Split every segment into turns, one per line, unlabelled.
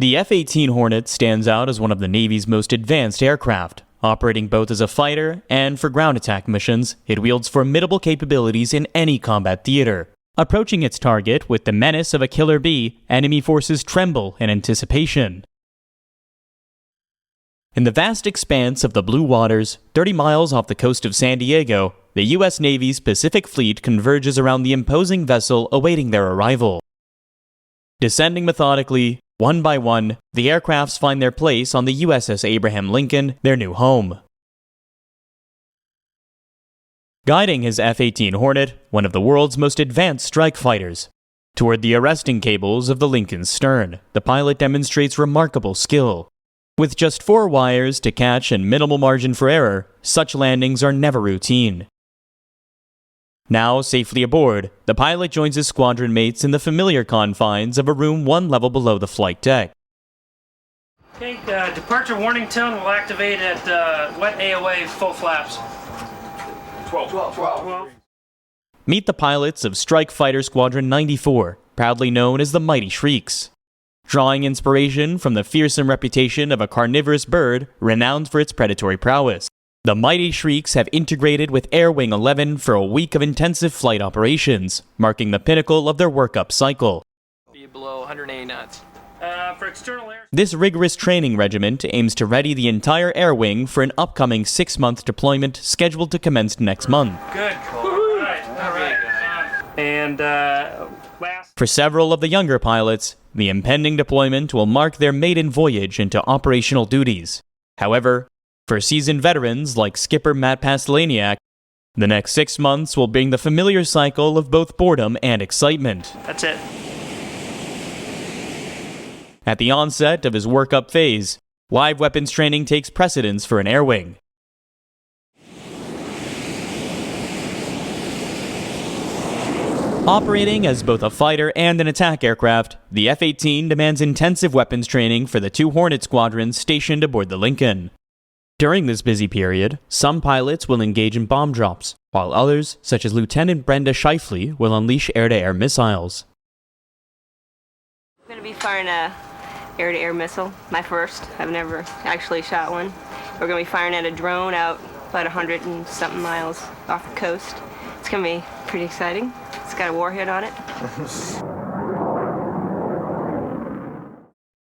The F-18 Hornet stands out as one of the Navy's most advanced aircraft. Operating both as a fighter and for ground attack missions, it wields formidable capabilities in any combat theater. Approaching its target with the menace of a killer bee, enemy forces tremble in anticipation. In the vast expanse of the blue waters, 30 miles off the coast of San Diego, the U.S. Navy's Pacific Fleet converges around the imposing vessel awaiting their arrival. Descending methodically, one by one, the aircrafts find their place on the USS Abraham Lincoln, their new home. Guiding his F-18 Hornet, one of the world's most advanced strike fighters, toward the arresting cables of the Lincoln's stern, the pilot demonstrates remarkable skill. With just 4 wires to catch and minimal margin for error, such landings are never routine. Now safely aboard, the pilot joins his squadron mates in the familiar confines of a room 1 level below the flight deck.
Okay, departure warning tone will activate at wet AOA full flaps. 12.
Meet the pilots of Strike Fighter Squadron 94, proudly known as the Mighty Shrieks. Drawing inspiration from the fearsome reputation of a carnivorous bird renowned for its predatory prowess, the Mighty Shrieks have integrated with Air Wing 11 for a week of intensive flight operations, marking the pinnacle of their workup cycle.
Be below 180 knots.
For external air.
This rigorous training regiment aims to ready the entire Air Wing for an upcoming 6-month deployment scheduled to commence next month.
Good. All right. And last.
For several of the younger pilots, the impending deployment will mark their maiden voyage into operational duties. However, for seasoned veterans like Skipper Matt Pastelaniak, the next 6 months will bring the familiar cycle of both boredom and excitement.
That's it.
At the onset of his workup phase, live weapons training takes precedence for an air wing. Operating as both a fighter and an attack aircraft, the F-18 demands intensive weapons training for the 2 Hornet squadrons stationed aboard the Lincoln. During this busy period, some pilots will engage in bomb drops, while others, such as Lieutenant Brenda Scheifele, will unleash air-to-air missiles.
I'm going to be firing a air-to-air missile, my first. I've never actually shot one. We're going to be firing at a drone out about 100 and something miles off the coast. It's going to be pretty exciting. It's got a warhead on it.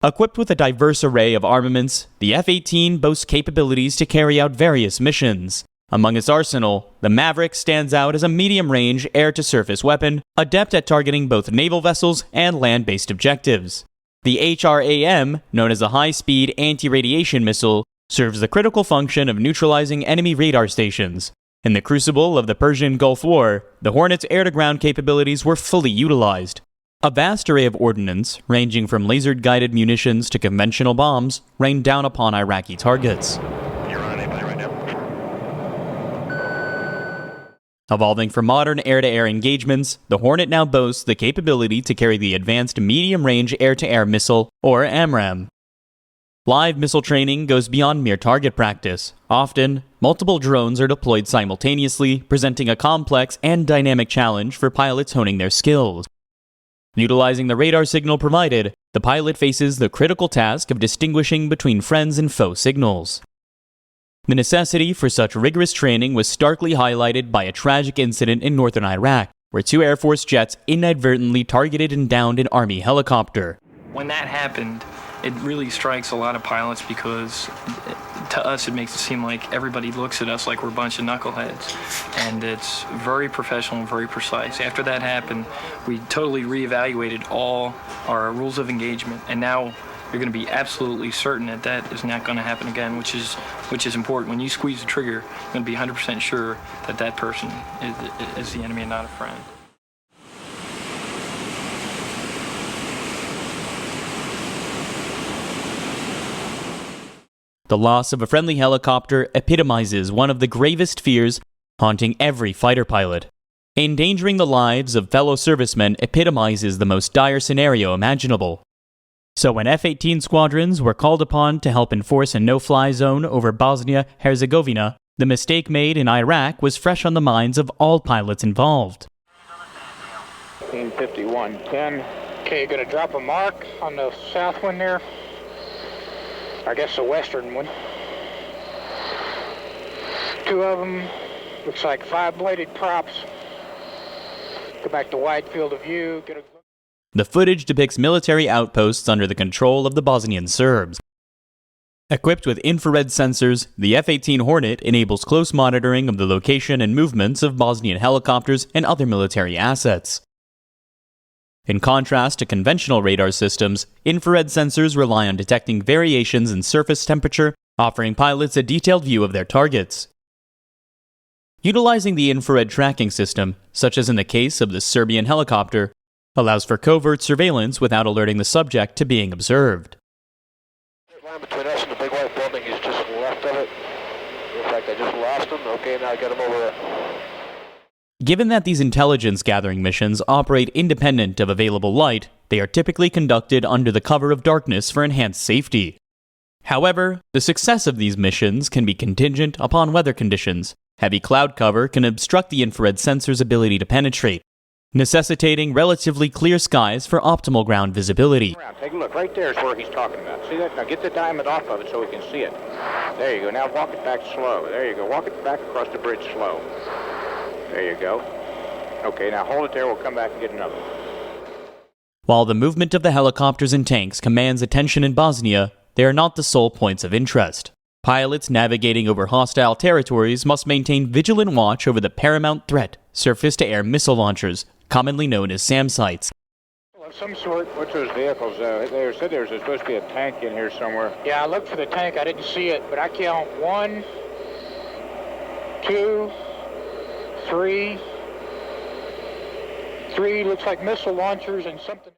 Equipped with a diverse array of armaments, the F-18 boasts capabilities to carry out various missions. Among its arsenal, the Maverick stands out as a medium-range air-to-surface weapon, adept at targeting both naval vessels and land-based objectives. The HRAM, known as a high-speed anti-radiation missile, serves the critical function of neutralizing enemy radar stations. In the crucible of the Persian Gulf War, the Hornet's air-to-ground capabilities were fully utilized. A vast array of ordnance, ranging from laser-guided munitions to conventional bombs, rained down upon Iraqi targets. Evolving from modern air-to-air engagements, the Hornet now boasts the capability to carry the Advanced Medium-Range Air-to-Air Missile, or AMRAAM. Live missile training goes beyond mere target practice. Often, multiple drones are deployed simultaneously, presenting a complex and dynamic challenge for pilots honing their skills. Utilizing the radar signal provided, the pilot faces the critical task of distinguishing between friends and foe signals. The necessity for such rigorous training was starkly highlighted by a tragic incident in northern Iraq, where 2 Air Force jets inadvertently targeted and downed an Army helicopter.
When that happened, it really strikes a lot of pilots because to us it makes it seem like everybody looks at us like we're a bunch of knuckleheads, and it's very professional and very precise. After that happened, we totally reevaluated all our rules of engagement, and now you're going to be absolutely certain that that is not going to happen again, which is important. When you squeeze the trigger, you're going to be 100% sure that that person is the enemy and not a friend.
The loss of a friendly helicopter epitomizes one of the gravest fears haunting every fighter pilot. Endangering the lives of fellow servicemen epitomizes the most dire scenario imaginable. So when F-18 squadrons were called upon to help enforce a no-fly zone over Bosnia-Herzegovina, the mistake made in Iraq was fresh on the minds of all pilots involved.
5110. Okay, you're going to drop a mark on the south wind there. I guess the western one. Two of them, looks like 5-bladed props. Go back to wide field of view. Get a...
The footage depicts military outposts under the control of the Bosnian Serbs. Equipped with infrared sensors, the F-18 Hornet enables close monitoring of the location and movements of Bosnian helicopters and other military assets. In contrast to conventional radar systems, infrared sensors rely on detecting variations in surface temperature, offering pilots a detailed view of their targets. Utilizing the infrared tracking system, such as in the case of the Serbian helicopter, allows for covert surveillance without alerting the subject to being observed.
The line between us and the big white building is just left of it. In fact, I just lost him. Okay, now I got him over there.
Given that these intelligence gathering missions operate independent of available light, they are typically conducted under the cover of darkness for enhanced safety. However, the success of these missions can be contingent upon weather conditions. Heavy cloud cover can obstruct the infrared sensor's ability to penetrate, necessitating relatively clear skies for optimal ground visibility.
Take a look. Right there is where he's talking about. See that? Now get the diamond off of it so we can see it. There you go. Now walk it back slow. There you go. Walk it back across the bridge slow. There you go. Okay, now hold it there. We'll come back and get another one.
While the movement of the helicopters and tanks commands attention in Bosnia, they are not the sole points of interest. Pilots navigating over hostile territories must maintain vigilant watch over the paramount threat, surface-to-air missile launchers, commonly known as SAM sites.
Of some sort. What's those vehicles? They said there was supposed to be a tank in here somewhere. Yeah, I looked for the tank. I didn't see it, but I count 1, 2, 3. 3 looks like missile launchers and something.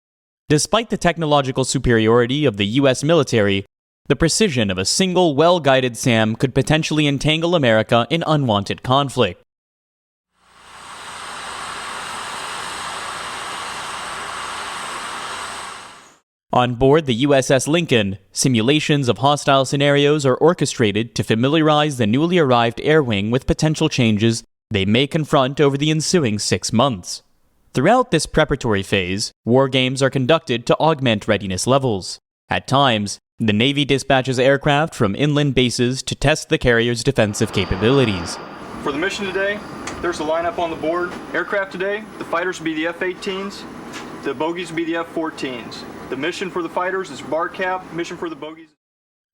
Despite the technological superiority of the U.S. military, the precision of a single well-guided SAM could potentially entangle America in unwanted conflict. On board the USS Lincoln, simulations of hostile scenarios are orchestrated to familiarize the newly arrived air wing with potential changes they may confront over the ensuing 6 months. Throughout this preparatory phase, war games are conducted to augment readiness levels. At times, the Navy dispatches aircraft from inland bases to test the carrier's defensive capabilities.
For the mission today, there's the lineup on the board. Aircraft today, the fighters will be the F-18s, the bogies will be the F-14s. The mission for the fighters is bar cap, mission for the bogies.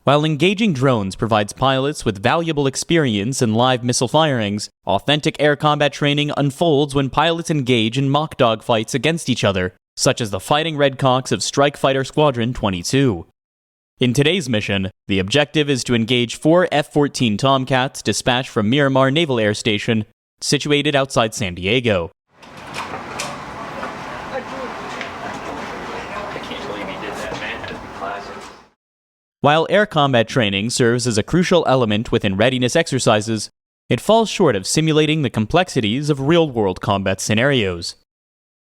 While engaging drones provides pilots with valuable experience in live missile firings, authentic air combat training unfolds when pilots engage in mock dogfights against each other, such as the Fighting Redcocks of Strike Fighter Squadron 22. In today's mission, the objective is to engage 4 F-14 Tomcats dispatched from Miramar Naval Air Station, situated outside San Diego. While air combat training serves as a crucial element within readiness exercises, it falls short of simulating the complexities of real-world combat scenarios.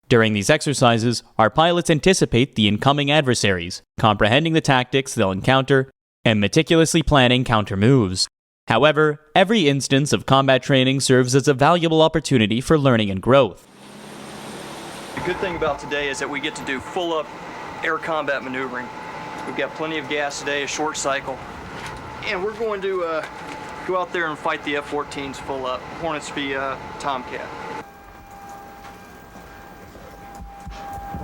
During these exercises, our pilots anticipate the incoming adversaries, comprehending the tactics they'll encounter, and meticulously planning counter moves. However, every instance of combat training serves as a valuable opportunity for learning and growth.
The good thing about today is that we get to do full-up air combat maneuvering. We've got plenty of gas today, a short cycle, and we're going to go out there and fight the F-14s full up. Hornets be Tomcat.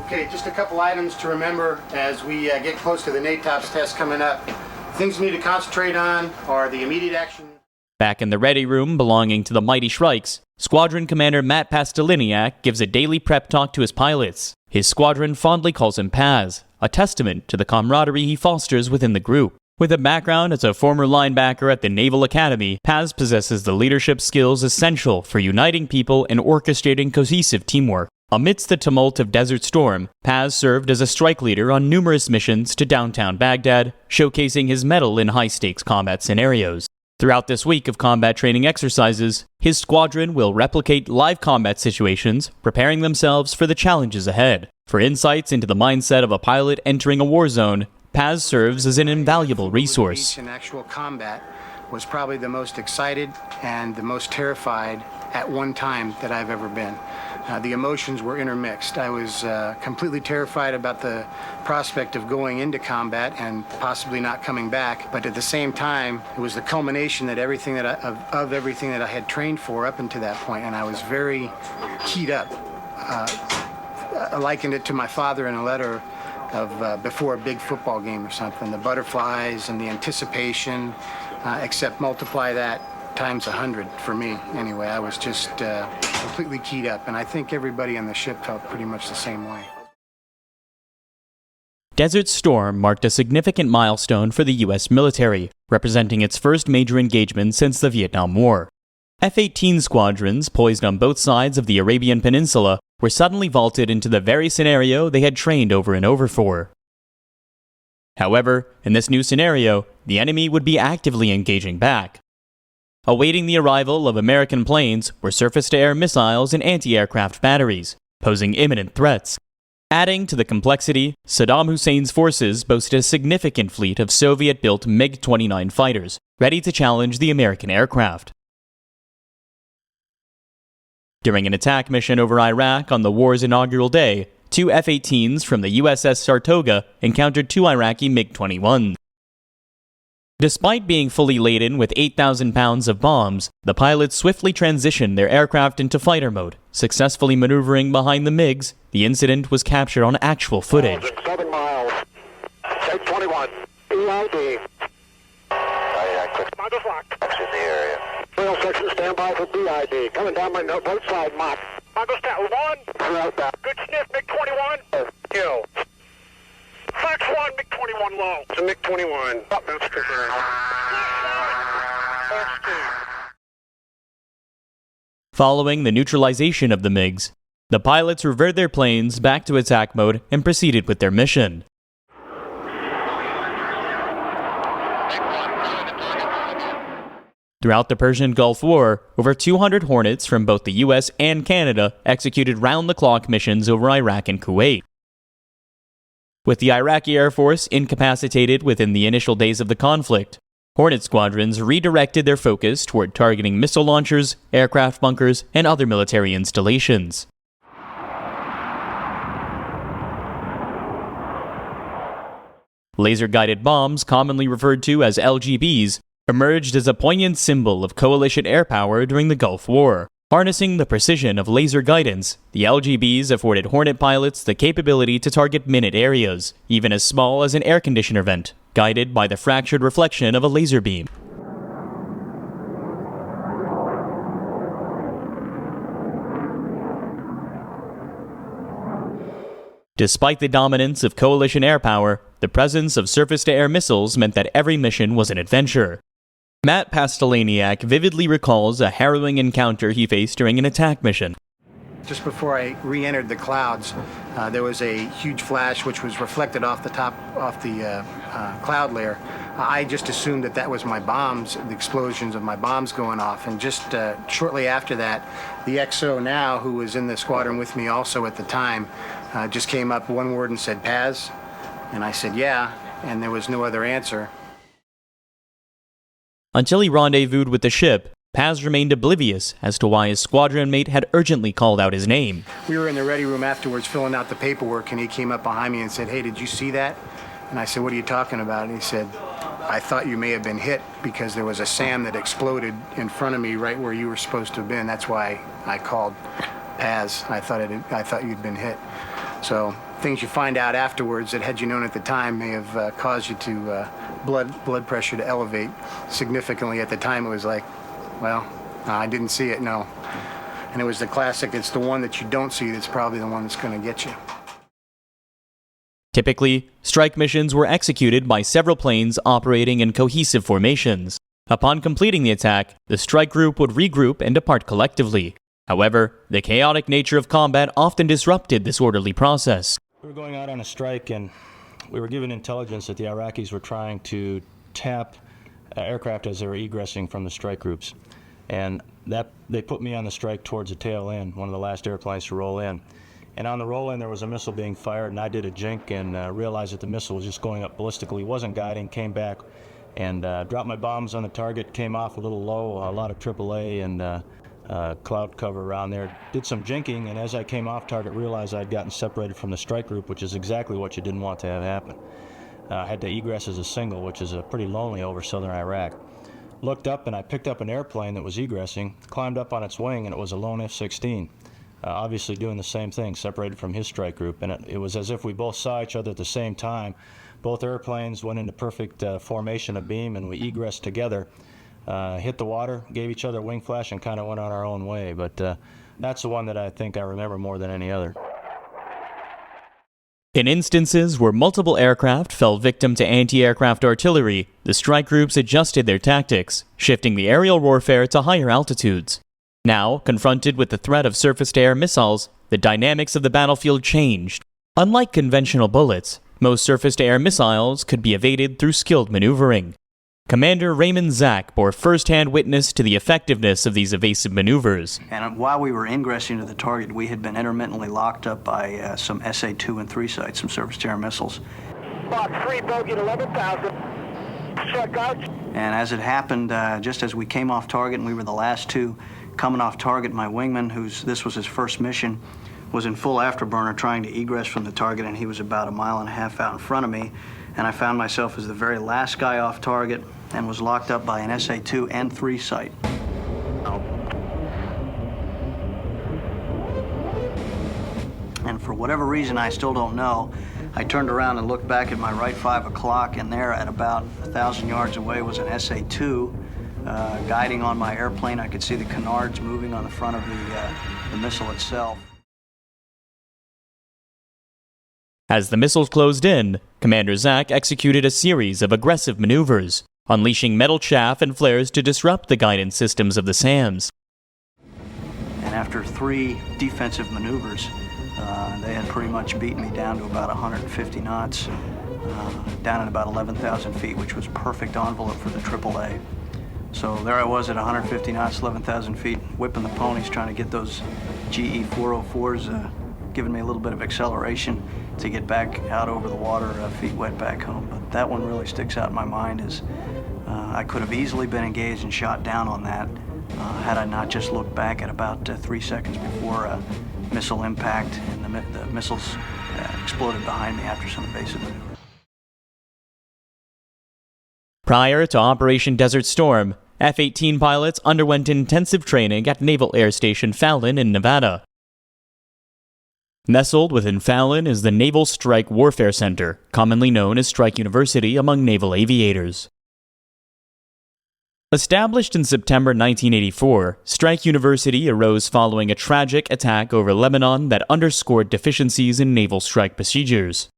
Okay, just a couple items to remember as we get close to the NATOPS test coming up. Things we need to concentrate on are the immediate action.
Back in the ready room belonging to the mighty Shrikes, Squadron Commander Matt Pasteliniak gives a daily prep talk to his pilots. His squadron fondly calls him Paz, a testament to the camaraderie he fosters within the group. With a background as a former linebacker at the Naval Academy, Paz possesses the leadership skills essential for uniting people and orchestrating cohesive teamwork. Amidst the tumult of Desert Storm, Paz served as a strike leader on numerous missions to downtown Baghdad, showcasing his mettle in high-stakes combat scenarios. Throughout this week of combat training exercises, his squadron will replicate live combat situations, preparing themselves for the challenges ahead. For insights into the mindset of a pilot entering a war zone, Paz serves as an invaluable resource.
In actual combat was probably the most excited and the most terrified at one time that I've ever been. The emotions were intermixed. I was completely terrified about the prospect of going into combat and possibly not coming back, but at the same time, it was the culmination that everything that of everything that I had trained for up until that point, and I was very keyed up. I likened it to my father in a letter of before a big football game or something. The butterflies and the anticipation, except multiply that times 100 for me. Anyway, I was just completely keyed up, and I think everybody on the ship felt pretty much the same way.
Desert Storm marked a significant milestone for the U.S. military, representing its first major engagement since the Vietnam War. F-18 squadrons, poised on both sides of the Arabian Peninsula, were suddenly vaulted into the very scenario they had trained over and over for. However, in this new scenario, the enemy would be actively engaging back. Awaiting the arrival of American planes were surface-to-air missiles and anti-aircraft batteries, posing imminent threats. Adding to the complexity, Saddam Hussein's forces boasted a significant fleet of Soviet-built MiG-29 fighters, ready to challenge the American aircraft. During an attack mission over Iraq on the war's inaugural day, 2 F-18s from the USS Saratoga encountered 2 Iraqi MiG-21s. Despite being fully laden with 8,000 pounds of bombs, the pilots swiftly transitioned their aircraft into fighter mode, successfully maneuvering behind the MiGs. The incident was captured on actual footage.
7 miles. Shape 21. EID. Mach is locked. That's in the area. Rail section, stand by for BID. Coming down my note, right side, Mach. Mach is down. 1. Throughout that. Good sniff, MiG-21. Kill. Fox 1, MiG-21 low. It's a MiG-21. Up, that's confirmed.
Following the neutralization of the MiGs, the pilots reverted their planes back to attack mode and proceeded with their mission. Throughout the Persian Gulf War, over 200 Hornets from both the US and Canada executed round-the-clock missions over Iraq and Kuwait. With the Iraqi Air Force incapacitated within the initial days of the conflict, Hornet squadrons redirected their focus toward targeting missile launchers, aircraft bunkers, and other military installations. Laser-guided bombs, commonly referred to as LGBs, emerged as a poignant symbol of coalition air power during the Gulf War. Harnessing the precision of laser guidance, the LGBs afforded Hornet pilots the capability to target minute areas, even as small as an air conditioner vent, guided by the fractured reflection of a laser beam. Despite the dominance of coalition air power, the presence of surface-to-air missiles meant that every mission was an adventure. Matt Pastelaniak vividly recalls a harrowing encounter he faced during an attack mission.
Just before I re-entered the clouds, there was a huge flash which was reflected off the cloud layer. I just assumed that was my bombs, the explosions of my bombs going off. And just shortly after that, the XO now, who was in the squadron with me also at the time, just came up one word and said, "Paz?" And I said, "Yeah," and there was no other answer.
Until he rendezvoused with the ship, Paz remained oblivious as to why his squadron mate had urgently called out his name.
We were in the ready room afterwards filling out the paperwork, and he came up behind me and said, "Hey, did you see that?" And I said, "What are you talking about?" And he said, "I thought you may have been hit because there was a SAM that exploded in front of me right where you were supposed to have been. That's why I called Paz. I thought you'd been hit." So things you find out afterwards that had you known at the time may have caused you to blood pressure to elevate significantly. At the time it was like, well, I didn't see it, no. And it was the classic, it's the one that you don't see that's probably the one that's going to get you.
Typically, strike missions were executed by several planes operating in cohesive formations. Upon completing the attack, the strike group would regroup and depart collectively. However, the chaotic nature of combat often disrupted this orderly process.
We were going out on a strike, and we were given intelligence that the Iraqis were trying to tap aircraft as they were egressing from the strike groups. And they put me on the strike towards the tail end, one of the last airplanes to roll in. And on the roll in, there was a missile being fired, and I did a jink and realized that the missile was just going up ballistically, wasn't guiding, came back, and dropped my bombs on the target, came off a little low, a lot of AAA, and cloud cover around there. Did some jinking, and as I came off target, realized I'd gotten separated from the strike group, which is exactly what you didn't want to have happen. I had to egress as a single, which is pretty lonely over southern Iraq. Looked up, and I picked up an airplane that was egressing, climbed up on its wing, and it was a lone F-16. Obviously doing the same thing, separated from his strike group, and it was as if we both saw each other at the same time. Both airplanes went into perfect formation of beam, and we egressed together, hit the water, gave each other a wing flash, and kind of went on our own way. But that's the one that I think I remember more than any other.
In instances where multiple aircraft fell victim to anti-aircraft artillery, the strike groups adjusted their tactics, shifting the aerial warfare to higher altitudes. Now, confronted with the threat of surface-to-air missiles, the dynamics of the battlefield changed. Unlike conventional bullets, most surface-to-air missiles could be evaded through skilled maneuvering. Commander Raymond Zach bore first-hand witness to the effectiveness of these evasive maneuvers.
And while we were ingressing to the target, we had been intermittently locked up by some SA-2 and 3 sites, some surface-to-air missiles.
Box 3, bogey 11,000. Shut guards.
And as it happened, just as we came off target and we were the last two coming off target, my wingman, this was his first mission, was in full afterburner trying to egress from the target, and he was about 1.5 miles out in front of me. And I found myself as the very last guy off target and was locked up by an SA-2 and 3 site. And for whatever reason, I still don't know, I turned around and looked back at my right 5 o'clock, and there at about 1,000 yards away was an SA-2 guiding on my airplane. I could see the canards moving on the front of the missile itself.
As the missiles closed in, Commander Zach executed a series of aggressive maneuvers, unleashing metal chaff and flares to disrupt the guidance systems of the SAMs.
And after 3 defensive maneuvers, they had pretty much beaten me down to about 150 knots, down at about 11,000 feet, which was perfect envelope for the AAA. So there I was at 150 knots, 11,000 feet, whipping the ponies, trying to get those GE 404s, giving me a little bit of acceleration to get back out over the water, feet wet back home. But that one really sticks out in my mind as I could have easily been engaged and shot down on that had I not just looked back at about 3 seconds before a missile impact and the missiles exploded behind me after some evasive maneuver.
Prior to Operation Desert Storm, F-18 pilots underwent intensive training at Naval Air Station Fallon in Nevada. Nestled within Fallon is the Naval Strike Warfare Center, commonly known as Strike University among naval aviators. Established in September 1984, Strike University arose following a tragic attack over Lebanon that underscored deficiencies in naval strike procedures.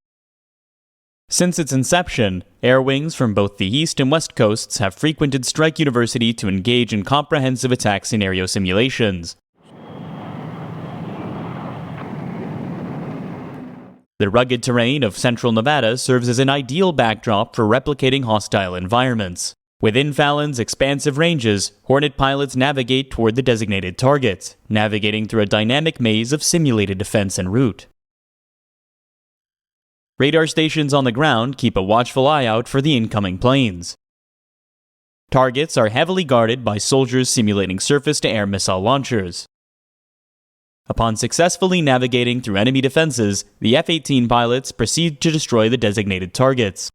Since its inception, air wings from both the east and west coasts have frequented Strike University to engage in comprehensive attack scenario simulations. The rugged terrain of central Nevada serves as an ideal backdrop for replicating hostile environments. Within Fallon's expansive ranges, Hornet pilots navigate toward the designated targets, navigating through a dynamic maze of simulated defense en route. Radar stations on the ground keep a watchful eye out for the incoming planes. Targets are heavily guarded by soldiers simulating surface-to-air missile launchers. Upon successfully navigating through enemy defenses, the F-18 pilots proceed to destroy the designated targets.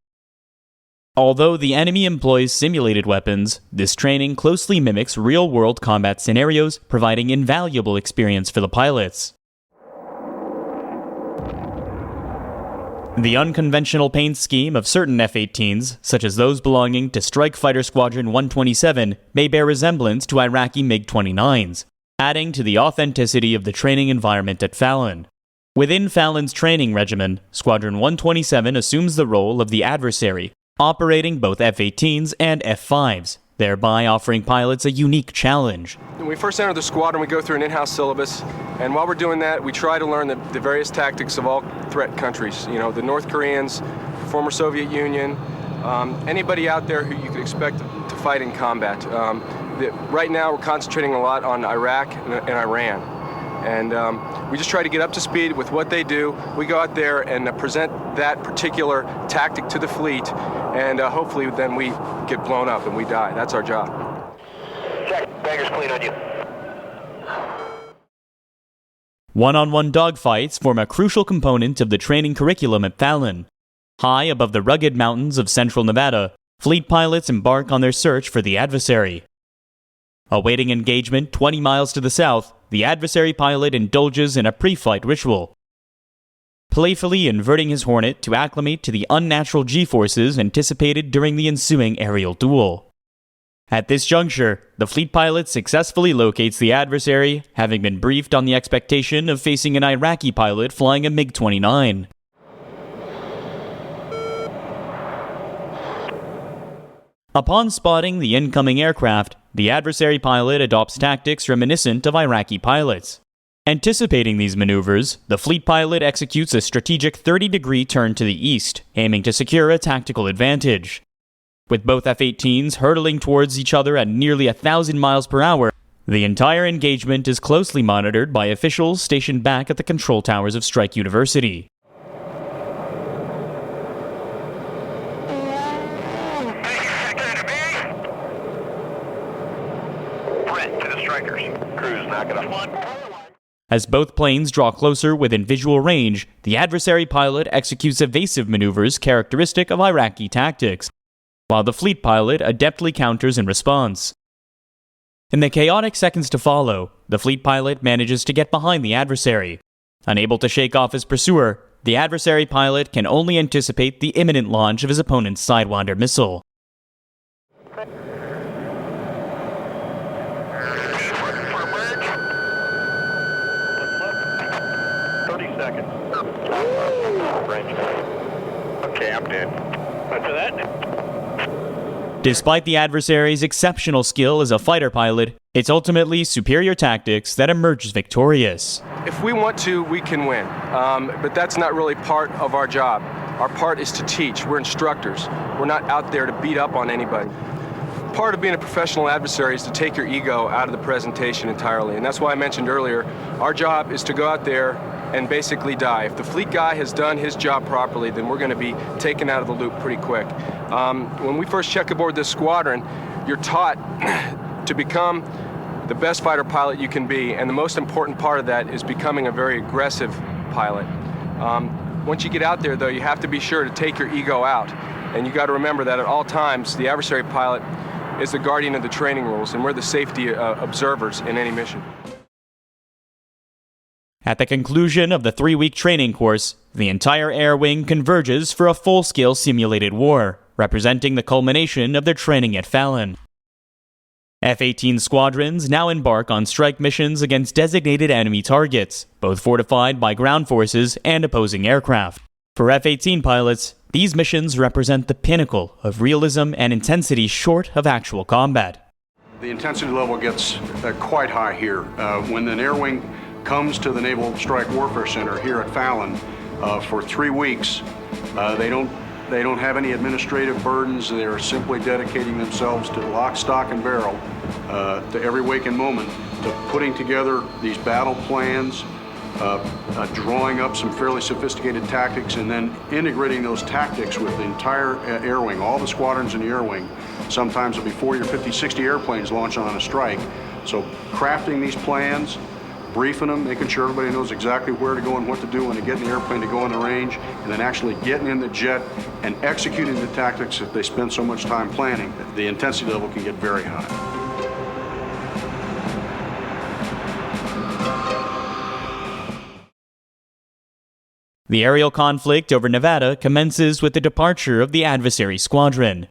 Although the enemy employs simulated weapons, this training closely mimics real-world combat scenarios, providing invaluable experience for the pilots. The unconventional paint scheme of certain F-18s, such as those belonging to Strike Fighter Squadron 127, may bear resemblance to Iraqi MiG-29s, adding to the authenticity of the training environment at Fallon. Within Fallon's training regimen, Squadron 127 assumes the role of the adversary, operating both F-18s and F-5s, thereby offering pilots a unique challenge.
When we first enter the squadron, we go through an in-house syllabus, and while we're doing that, we try to learn the various tactics of all threat countries. You know, the North Koreans, former Soviet Union, anybody out there who you could expect to fight in combat. Right now, we're concentrating a lot on Iraq and Iran. And we just try to get up to speed with what they do. We go out there and present that particular tactic to the fleet, and hopefully then we get blown up and we die. That's our job.
Check, bagger's clean on you.
One-on-one dogfights form a crucial component of the training curriculum at Fallon. High above the rugged mountains of central Nevada, fleet pilots embark on their search for the adversary. Awaiting engagement 20 miles to the south, the adversary pilot indulges in a pre-flight ritual, playfully inverting his Hornet to acclimate to the unnatural G-forces anticipated during the ensuing aerial duel. At this juncture, the fleet pilot successfully locates the adversary, having been briefed on the expectation of facing an Iraqi pilot flying a MiG-29. Upon spotting the incoming aircraft, the adversary pilot adopts tactics reminiscent of Iraqi pilots. Anticipating these maneuvers, the fleet pilot executes a strategic 30-degree turn to the east, aiming to secure a tactical advantage. With both F-18s hurtling towards each other at nearly 1,000 miles per hour, the entire engagement is closely monitored by officials stationed back at the control towers of Strike University.
Brett to the strikers. Crew's not gonna.
As both planes draw closer within visual range, the adversary pilot executes evasive maneuvers characteristic of Iraqi tactics, while the fleet pilot adeptly counters in response. In the chaotic seconds to follow, the fleet pilot manages to get behind the adversary. Unable to shake off his pursuer, the adversary pilot can only anticipate the imminent launch of his opponent's Sidewinder missile.
Okay, I'm dead. After that?
Despite the adversary's exceptional skill as a fighter pilot, it's ultimately superior tactics that emerges victorious.
If we want to, we can win. But that's not really part of our job. Our part is to teach. We're instructors. We're not out there to beat up on anybody. Part of being a professional adversary is to take your ego out of the presentation entirely. And that's why I mentioned earlier, our job is to go out there and basically die. If the fleet guy has done his job properly, then we're going to be taken out of the loop pretty quick. When we first check aboard this squadron, you're taught to become the best fighter pilot you can be, and the most important part of that is becoming a very aggressive pilot. Once you get out there, though, you have to be sure to take your ego out, and you got to remember that at all times, the adversary pilot is the guardian of the training rules, and we're the safety observers in any mission.
At the conclusion of the 3-week training course, the entire air wing converges for a full-scale simulated war, representing the culmination of their training at Fallon. F-18 squadrons now embark on strike missions against designated enemy targets, both fortified by ground forces and opposing aircraft. For F-18 pilots, these missions represent the pinnacle of realism and intensity short of actual combat.
The intensity level gets quite high here. When an air wing comes to the Naval Strike Warfare Center here at Fallon for 3 weeks, they don't have any administrative burdens. They are simply dedicating themselves to lock, stock, and barrel to every waking moment, to putting together these battle plans, drawing up some fairly sophisticated tactics, and then integrating those tactics with the entire air wing, all the squadrons in the air wing. Sometimes it'll be 40 or 50, 60 airplanes launching on a strike. So crafting these plans, briefing them, making sure everybody knows exactly where to go and what to do when they get in the airplane to go on the range, and then actually getting in the jet and executing the tactics that they spend so much time planning, the intensity level can get very high.
The aerial conflict over Nevada commences with the departure of the adversary squadron.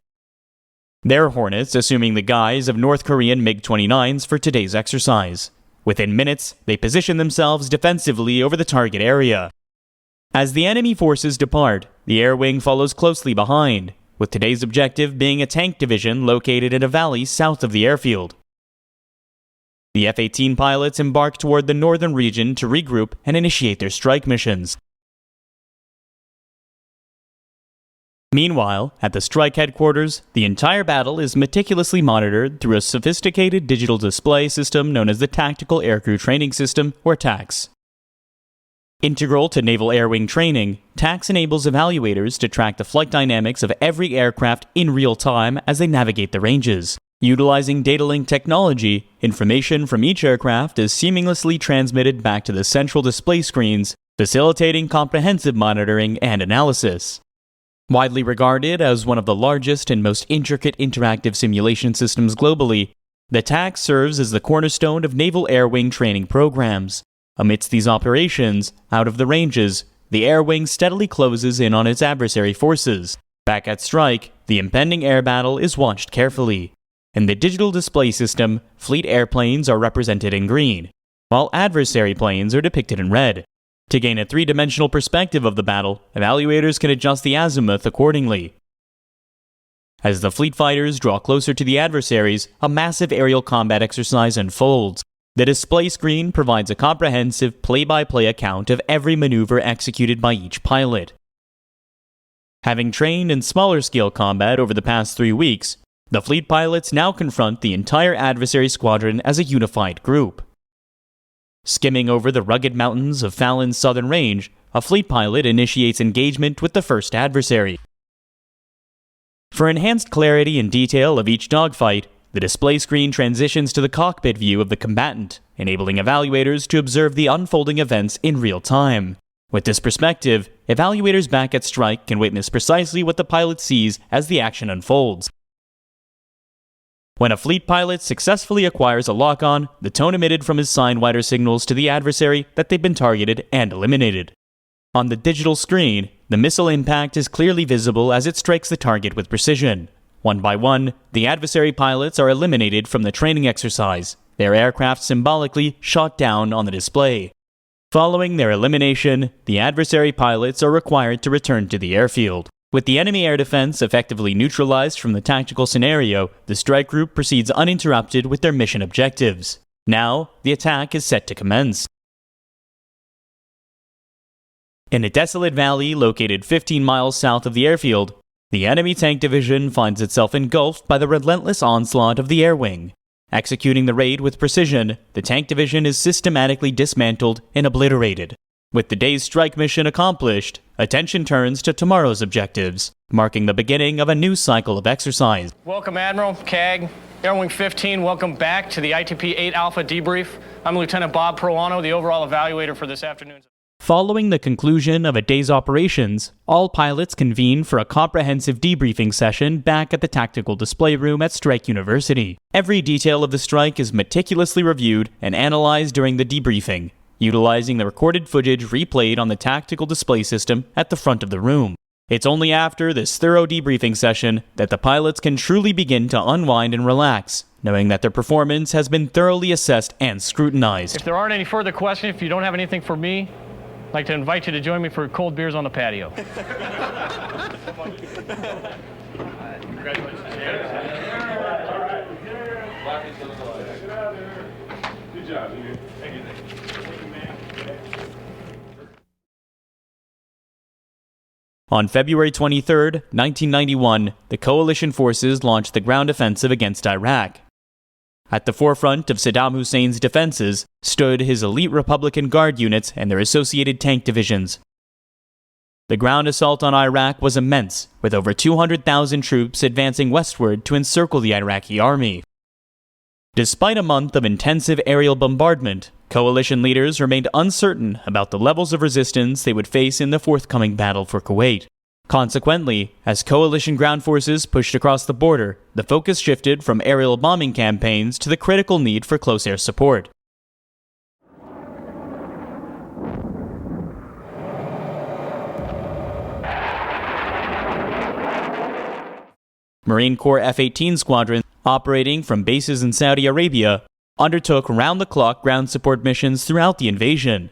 Their Hornets assuming the guise of North Korean MiG-29s for today's exercise. Within minutes, they position themselves defensively over the target area. As the enemy forces depart, the air wing follows closely behind, with today's objective being a tank division located in a valley south of the airfield. The F-18 pilots embark toward the northern region to regroup and initiate their strike missions. Meanwhile, at the strike headquarters, the entire battle is meticulously monitored through a sophisticated digital display system known as the Tactical Aircrew Training System, or TACS. Integral to naval air wing training, TACS enables evaluators to track the flight dynamics of every aircraft in real time as they navigate the ranges, Utilizing data link technology, information from each aircraft is seamlessly transmitted back to the central display screens, facilitating comprehensive monitoring and analysis. Widely regarded as one of the largest and most intricate interactive simulation systems globally, the TAC serves as the cornerstone of naval air wing training programs. Amidst these operations, out of the ranges, the air wing steadily closes in on its adversary forces. Back at strike, the impending air battle is watched carefully. In the digital display system, fleet airplanes are represented in green, while adversary planes are depicted in red. To gain a three-dimensional perspective of the battle, evaluators can adjust the azimuth accordingly. As the fleet fighters draw closer to the adversaries, a massive aerial combat exercise unfolds. The display screen provides a comprehensive play-by-play account of every maneuver executed by each pilot. Having trained in smaller-scale combat over the past 3 weeks, the fleet pilots now confront the entire adversary squadron as a unified group. Skimming over the rugged mountains of Fallon's southern range, a fleet pilot initiates engagement with the first adversary. For enhanced clarity and detail of each dogfight, the display screen transitions to the cockpit view of the combatant, enabling evaluators to observe the unfolding events in real time. With this perspective, evaluators back at strike can witness precisely what the pilot sees as the action unfolds. When a fleet pilot successfully acquires a lock-on, the tone emitted from his signwinder signals to the adversary that they've been targeted and eliminated. On the digital screen, the missile impact is clearly visible as it strikes the target with precision. One by one, the adversary pilots are eliminated from the training exercise, their aircraft symbolically shot down on the display. Following their elimination, the adversary pilots are required to return to the airfield. With the enemy air defense effectively neutralized from the tactical scenario, the strike group proceeds uninterrupted with their mission objectives. Now, the attack is set to commence. In a desolate valley located 15 miles south of the airfield, the enemy tank division finds itself engulfed by the relentless onslaught of the air wing. Executing the raid with precision, the tank division is systematically dismantled and obliterated. With the day's strike mission accomplished, attention turns to tomorrow's objectives, marking the beginning of a new cycle of exercise.
Welcome, Admiral, CAG, Air Wing 15, welcome back to the ITP-8 Alpha debrief. I'm Lieutenant Bob Proano, the overall evaluator for this afternoon's.
Following the conclusion of a day's operations, all pilots convene for a comprehensive debriefing session back at the tactical display room at Strike University. Every detail of the strike is meticulously reviewed and analyzed during the debriefing, utilizing the recorded footage replayed on the tactical display system at the front of the room. It's only after this thorough debriefing session that the pilots can truly begin to unwind and relax, knowing that their performance has been thoroughly assessed and scrutinized.
If there aren't any further questions, if you don't have anything for me, I'd like to invite you to join me for cold beers on the patio. Congratulations. Good job, dude. Thank you.
On February 23, 1991, the coalition forces launched the ground offensive against Iraq. At the forefront of Saddam Hussein's defenses stood his elite Republican Guard units and their associated tank divisions. The ground assault on Iraq was immense, with over 200,000 troops advancing westward to encircle the Iraqi army. Despite a month of intensive aerial bombardment, coalition leaders remained uncertain about the levels of resistance they would face in the forthcoming battle for Kuwait. Consequently, as coalition ground forces pushed across the border, the focus shifted from aerial bombing campaigns to the critical need for close air support. Marine Corps F-18 Squadron, operating from bases in Saudi Arabia, undertook round-the-clock ground support missions throughout the invasion.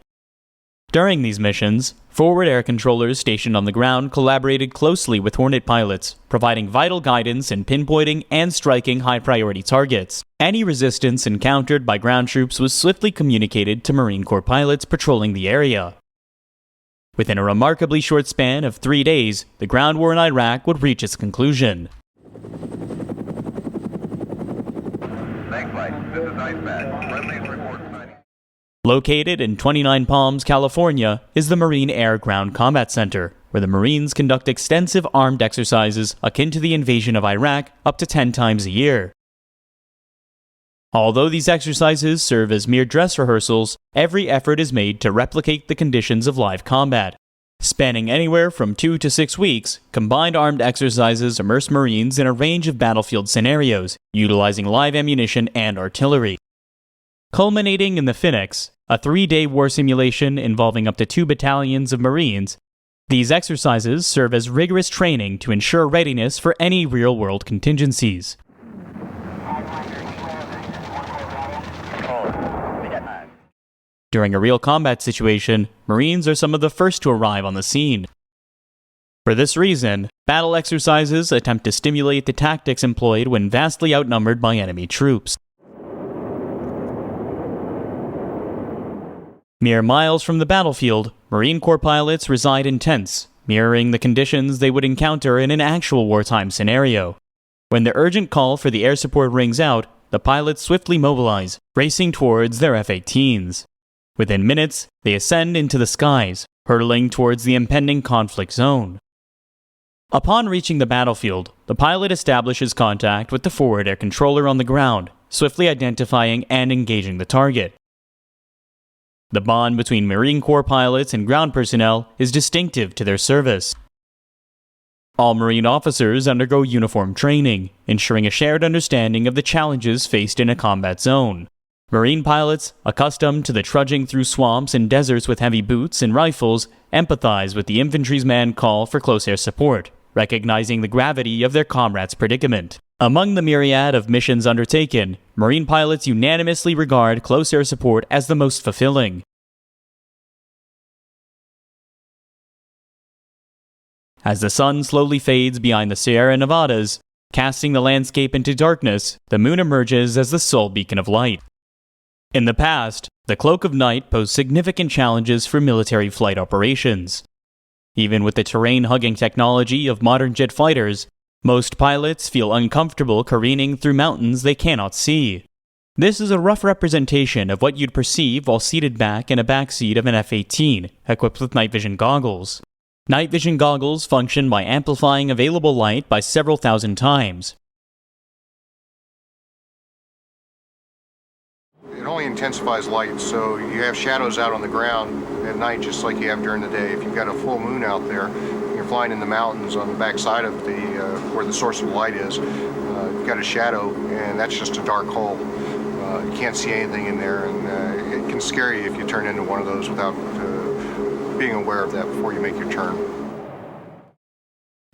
During these missions, forward air controllers stationed on the ground collaborated closely with Hornet pilots, providing vital guidance in pinpointing and striking high-priority targets. Any resistance encountered by ground troops was swiftly communicated to Marine Corps pilots patrolling the area. Within a remarkably short span of 3 days, the ground war in Iraq would reach its conclusion. Located in 29 Palms, California, is the Marine Air Ground Combat Center, where the Marines conduct extensive armed exercises akin to the invasion of Iraq up to 10 times a year. Although these exercises serve as mere dress rehearsals, every effort is made to replicate the conditions of live combat. Spanning anywhere from 2 to 6 weeks, combined armed exercises immerse Marines in a range of battlefield scenarios, utilizing live ammunition and artillery. Culminating in the Phoenix, a 3-day war simulation involving up to 2 battalions of Marines, these exercises serve as rigorous training to ensure readiness for any real-world contingencies. During a real combat situation, Marines are some of the first to arrive on the scene. For this reason, battle exercises attempt to stimulate the tactics employed when vastly outnumbered by enemy troops. Mere miles from the battlefield, Marine Corps pilots reside in tents, mirroring the conditions they would encounter in an actual wartime scenario. When the urgent call for the air support rings out, the pilots swiftly mobilize, racing towards their F-18s. Within minutes, they ascend into the skies, hurtling towards the impending conflict zone. Upon reaching the battlefield, the pilot establishes contact with the forward air controller on the ground, swiftly identifying and engaging the target. The bond between Marine Corps pilots and ground personnel is distinctive to their service. All Marine officers undergo uniform training, ensuring a shared understanding of the challenges faced in a combat zone. Marine pilots, accustomed to the trudging through swamps and deserts with heavy boots and rifles, empathize with the infantryman's call for close air support, recognizing the gravity of their comrades' predicament. Among the myriad of missions undertaken, Marine pilots unanimously regard close air support as the most fulfilling. As the sun slowly fades behind the Sierra Nevadas, casting the landscape into darkness, the moon emerges as the sole beacon of light. In the past, the cloak of night posed significant challenges for military flight operations. Even with the terrain-hugging technology of modern jet fighters, most pilots feel uncomfortable careening through mountains they cannot see. This is a rough representation of what you'd perceive while seated back in a backseat of an F-18, equipped with night vision goggles. Night vision goggles function by amplifying available light by several thousand times.
It only intensifies light, so you have shadows out on the ground at night just like you have during the day. If you've got a full moon out there, you're flying in the mountains on the backside of the where the source of light is, you've got a shadow, and that's just a dark hole. You can't see anything in there, and it can scare you if you turn into one of those without being aware of that before you make your turn.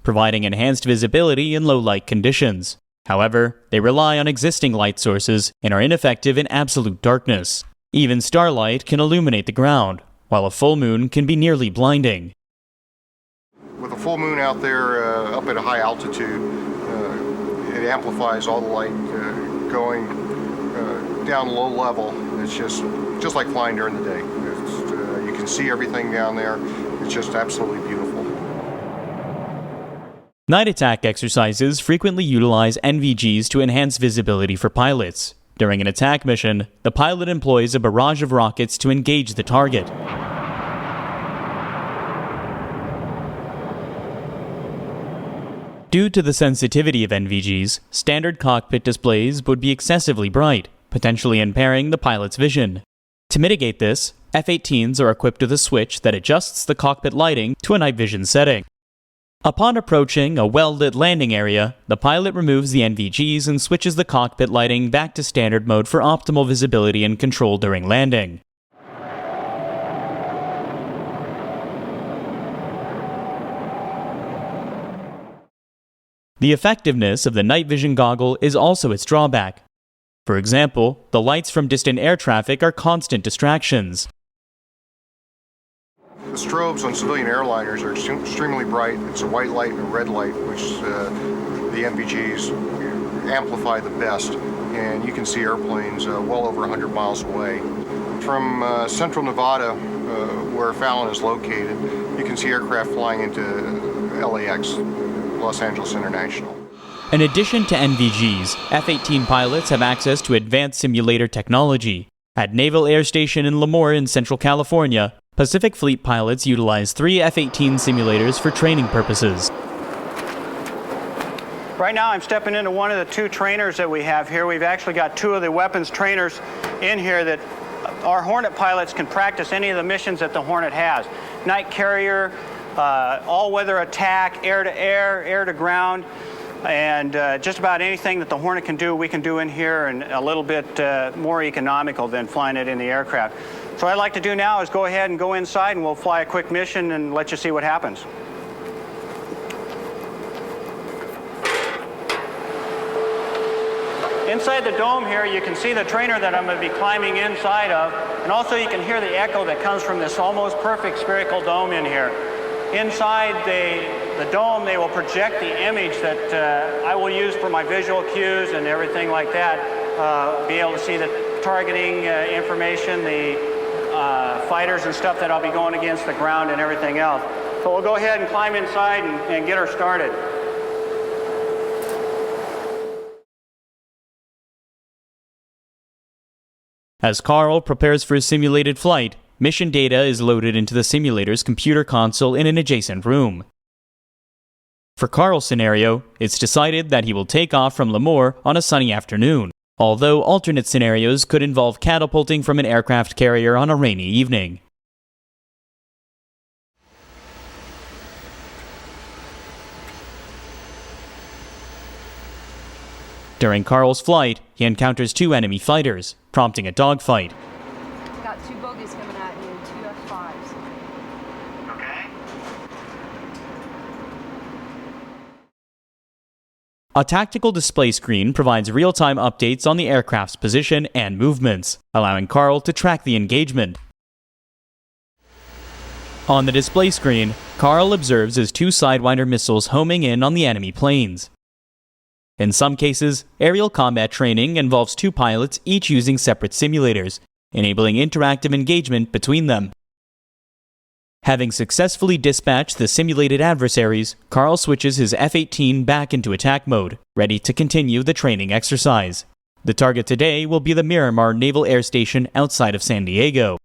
Providing enhanced visibility in low light conditions. However, they rely on existing light sources and are ineffective in absolute darkness. Even starlight can illuminate the ground, while a full moon can be nearly blinding.
With a full moon out there up at a high altitude, it amplifies all the light going down low level. It's just like flying during the day. You can see everything down there. It's just absolutely beautiful.
Night attack exercises frequently utilize NVGs to enhance visibility for pilots. During an attack mission, the pilot employs a barrage of rockets to engage the target. Due to the sensitivity of NVGs, standard cockpit displays would be excessively bright, potentially impairing the pilot's vision. To mitigate this, F-18s are equipped with a switch that adjusts the cockpit lighting to a night vision setting. Upon approaching a well-lit landing area, the pilot removes the NVGs and switches the cockpit lighting back to standard mode for optimal visibility and control during landing. The effectiveness of the night vision goggle is also its drawback. For example, the lights from distant air traffic are constant distractions.
The strobes on civilian airliners are extremely bright. It's a white light and a red light, which the NVGs amplify the best. And you can see airplanes well over 100 miles away. From central Nevada, where Fallon is located, you can see aircraft flying into LAX, Los Angeles International.
In addition to NVGs, F-18 pilots have access to advanced simulator technology. At Naval Air Station in Lemoore in Central California, Pacific Fleet pilots utilize 3 F-18 simulators for training purposes.
Right now I'm stepping into one of the two trainers that we have here. We've actually got two of the weapons trainers in here that our Hornet pilots can practice any of the missions that the Hornet has. Night carrier, all-weather attack, air-to-air, air-to-ground, and just about anything that the Hornet can do, we can do in here, and a little bit more economical than flying it in the aircraft. So what I'd like to do now is go ahead and go inside, and we'll fly a quick mission and let you see what happens. Inside the dome here, you can see the trainer that I'm going to be climbing inside of, and also you can hear the echo that comes from this almost perfect spherical dome in here. Inside the dome, they will project the image that I will use for my visual cues and everything like that. Be able to see the targeting information, the fighters and stuff that I'll be going against the ground and everything else. So we'll go ahead and climb inside and get her started.
As Carl prepares for his simulated flight, mission data is loaded into the simulator's computer console in an adjacent room. For Carl's scenario, it's decided that he will take off from Lemoore on a sunny afternoon, although alternate scenarios could involve catapulting from an aircraft carrier on a rainy evening. During Carl's flight, he encounters two enemy fighters, prompting a dogfight.
Got two bogies coming at you, two F5s.
Okay.
A tactical display screen provides real-time updates on the aircraft's position and movements, allowing Carl to track the engagement. On the display screen, Carl observes his two Sidewinder missiles homing in on the enemy planes. In some cases, aerial combat training involves two pilots each using separate simulators, enabling interactive engagement between them. Having successfully dispatched the simulated adversaries, Carl switches his F-18 back into attack mode, ready to continue the training exercise. The target today will be the Miramar Naval Air Station outside of San Diego.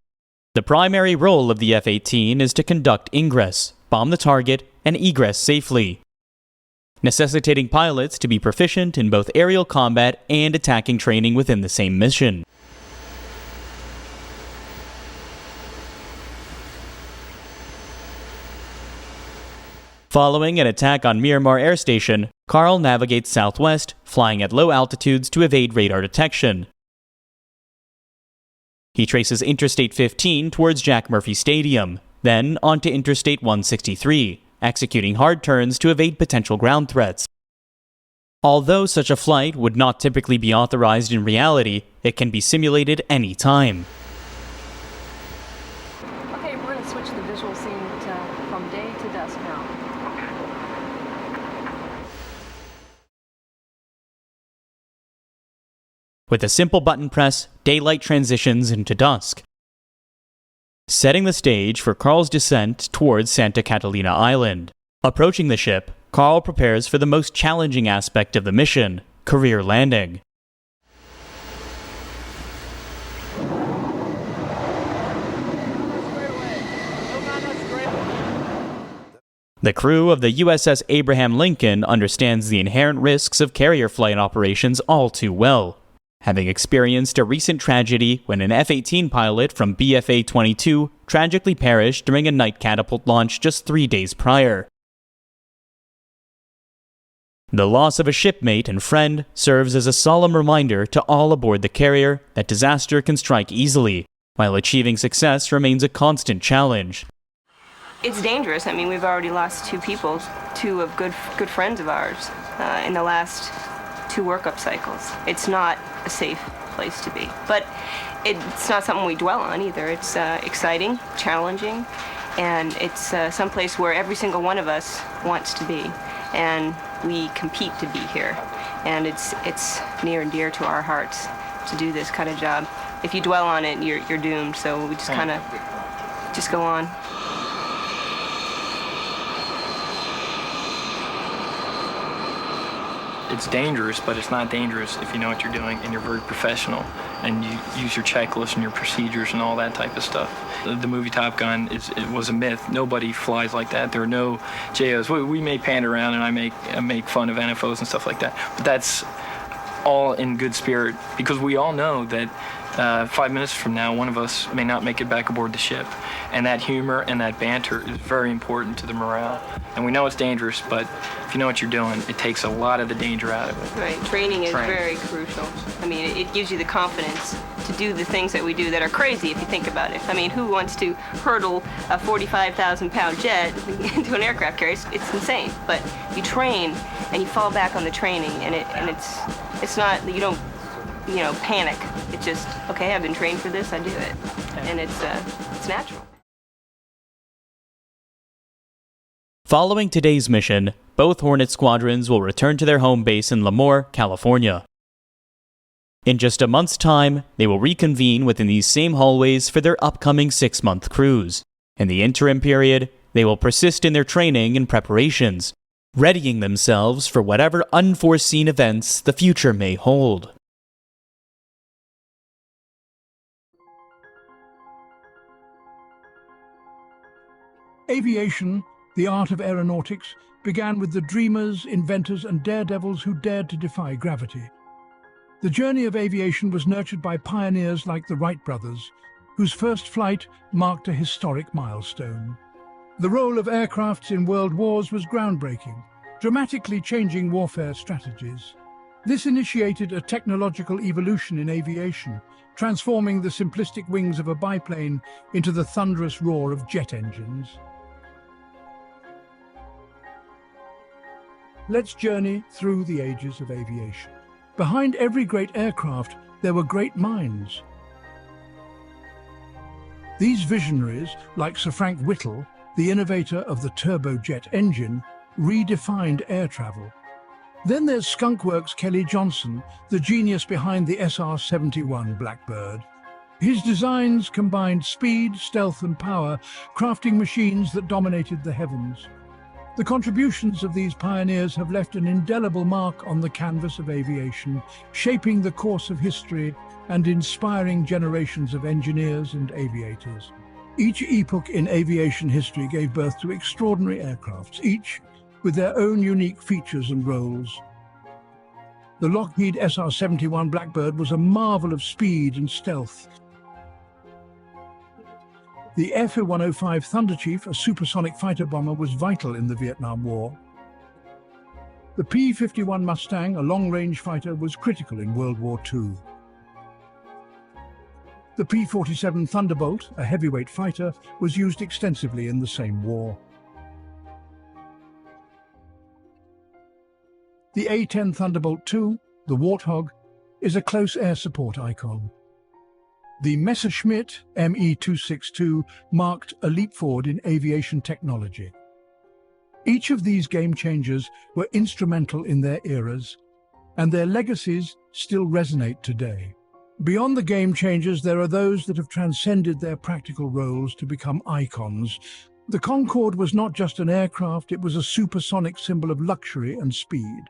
The primary role of the F-18 is to conduct ingress, bomb the target, and egress safely, necessitating pilots to be proficient in both aerial combat and attacking training within the same mission. Following an attack on Miramar Air Station, Carl navigates southwest, flying at low altitudes to evade radar detection. He traces Interstate 15 towards Jack Murphy Stadium, then onto Interstate 163, executing hard turns to evade potential ground threats. Although such a flight would not typically be authorized in reality, it can be simulated any time.
Okay, we're going to switch the visual scene from day to dusk now.
With a simple button press, daylight transitions into dusk, setting the stage for Carl's descent towards Santa Catalina Island. Approaching the ship, Carl prepares for the most challenging aspect of the mission, career landing. The crew of the USS Abraham Lincoln understands the inherent risks of carrier flight operations all too well, having experienced a recent tragedy when an F-18 pilot from BFA 22 tragically perished during a night catapult launch just 3 days prior. The loss of a shipmate and friend serves as a solemn reminder to all aboard the carrier that disaster can strike easily, while achieving success remains a constant challenge.
It's dangerous. I mean, we've already lost two people, two of good friends of ours, in the last 2 workup cycles. It's not a safe place to be. But it's not something we dwell on either. It's exciting, challenging, and it's someplace where every single one of us wants to be. And we compete to be here. And it's near and dear to our hearts to do this kind of job. If you dwell on it, you're doomed. So we just kind of just go on.
it's dangerous, but it's not dangerous if you know what you're doing and you're very professional and you use your checklist and your procedures and all that type of stuff. The movie Top Gun it was a myth. Nobody flies like that. There are no JOs. We may pan around and I make fun of NFOs and stuff like that, but that's all in good spirit because we all know that 5 minutes from now, one of us may not make it back aboard the ship. And that humor and that banter is very important to the morale. And we know it's dangerous, but if you know what you're doing, it takes a lot of the danger out of it.
Right, training is very crucial. I mean, it gives you the confidence to do the things that we do that are crazy if you think about it. I mean, who wants to hurdle a 45,000-pound jet into an aircraft carrier? It's insane. But you train and you fall back on the training, and it's not, you don't, panic. It's just, okay, I've been trained for this, I do it. And it's natural.
Following today's mission, both Hornet squadrons will return to their home base in Lemoore, California. In just a month's time, they will reconvene within these same hallways for their upcoming 6-month cruise. In the interim period, they will persist in their training and preparations, readying themselves for whatever unforeseen events the future may hold.
Aviation, the art of aeronautics, began with the dreamers, inventors, and daredevils who dared to defy gravity. The journey of aviation was nurtured by pioneers like the Wright brothers, whose first flight marked a historic milestone. The role of aircrafts in world wars was groundbreaking, dramatically changing warfare strategies. This initiated a technological evolution in aviation, transforming the simplistic wings of a biplane into the thunderous roar of jet engines. Let's journey through the ages of aviation. Behind every great aircraft, there were great minds. These visionaries, like Sir Frank Whittle, the innovator of the turbojet engine, redefined air travel. Then there's Skunkworks' Kelly Johnson, the genius behind the SR-71 Blackbird. His designs combined speed, stealth, and power, crafting machines that dominated the heavens. The contributions of these pioneers have left an indelible mark on the canvas of aviation, shaping the course of history and inspiring generations of engineers and aviators. Each epoch in aviation history gave birth to extraordinary aircrafts, each with their own unique features and roles. The Lockheed SR-71 Blackbird was a marvel of speed and stealth. The F-105 Thunderchief, a supersonic fighter bomber, was vital in the Vietnam War. The P-51 Mustang, a long-range fighter, was critical in World War II. The P-47 Thunderbolt, a heavyweight fighter, was used extensively in the same war. The A-10 Thunderbolt II, the Warthog, is a close air support icon. The Messerschmitt Me-262 marked a leap forward in aviation technology. Each of these game changers were instrumental in their eras, and their legacies still resonate today. Beyond the game changers, there are those that have transcended their practical roles to become icons. The Concorde was not just an aircraft, it was a supersonic symbol of luxury and speed.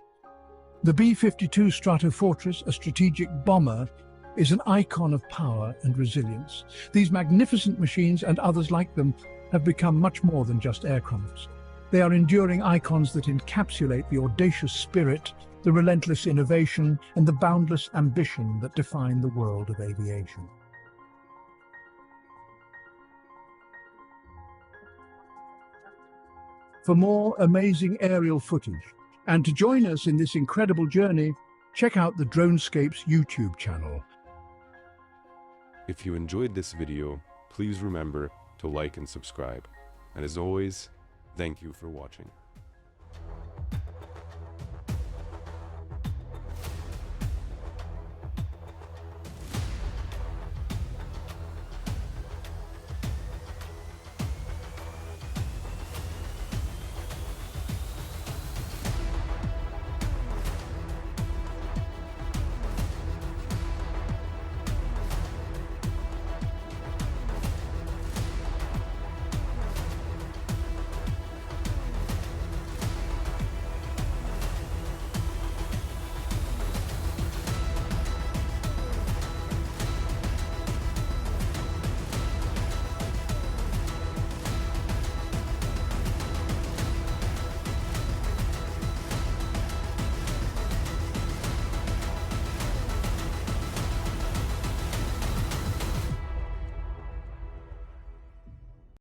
The B-52 Stratofortress, a strategic bomber, is an icon of power and resilience. These magnificent machines and others like them have become much more than just aircrafts. They are enduring icons that encapsulate the audacious spirit, the relentless innovation, and the boundless ambition that define the world of aviation. For more amazing aerial footage, and to join us in this incredible journey, check out the Dronescapes YouTube channel.
If you enjoyed this video, please remember to like and subscribe. And as always, thank you for watching.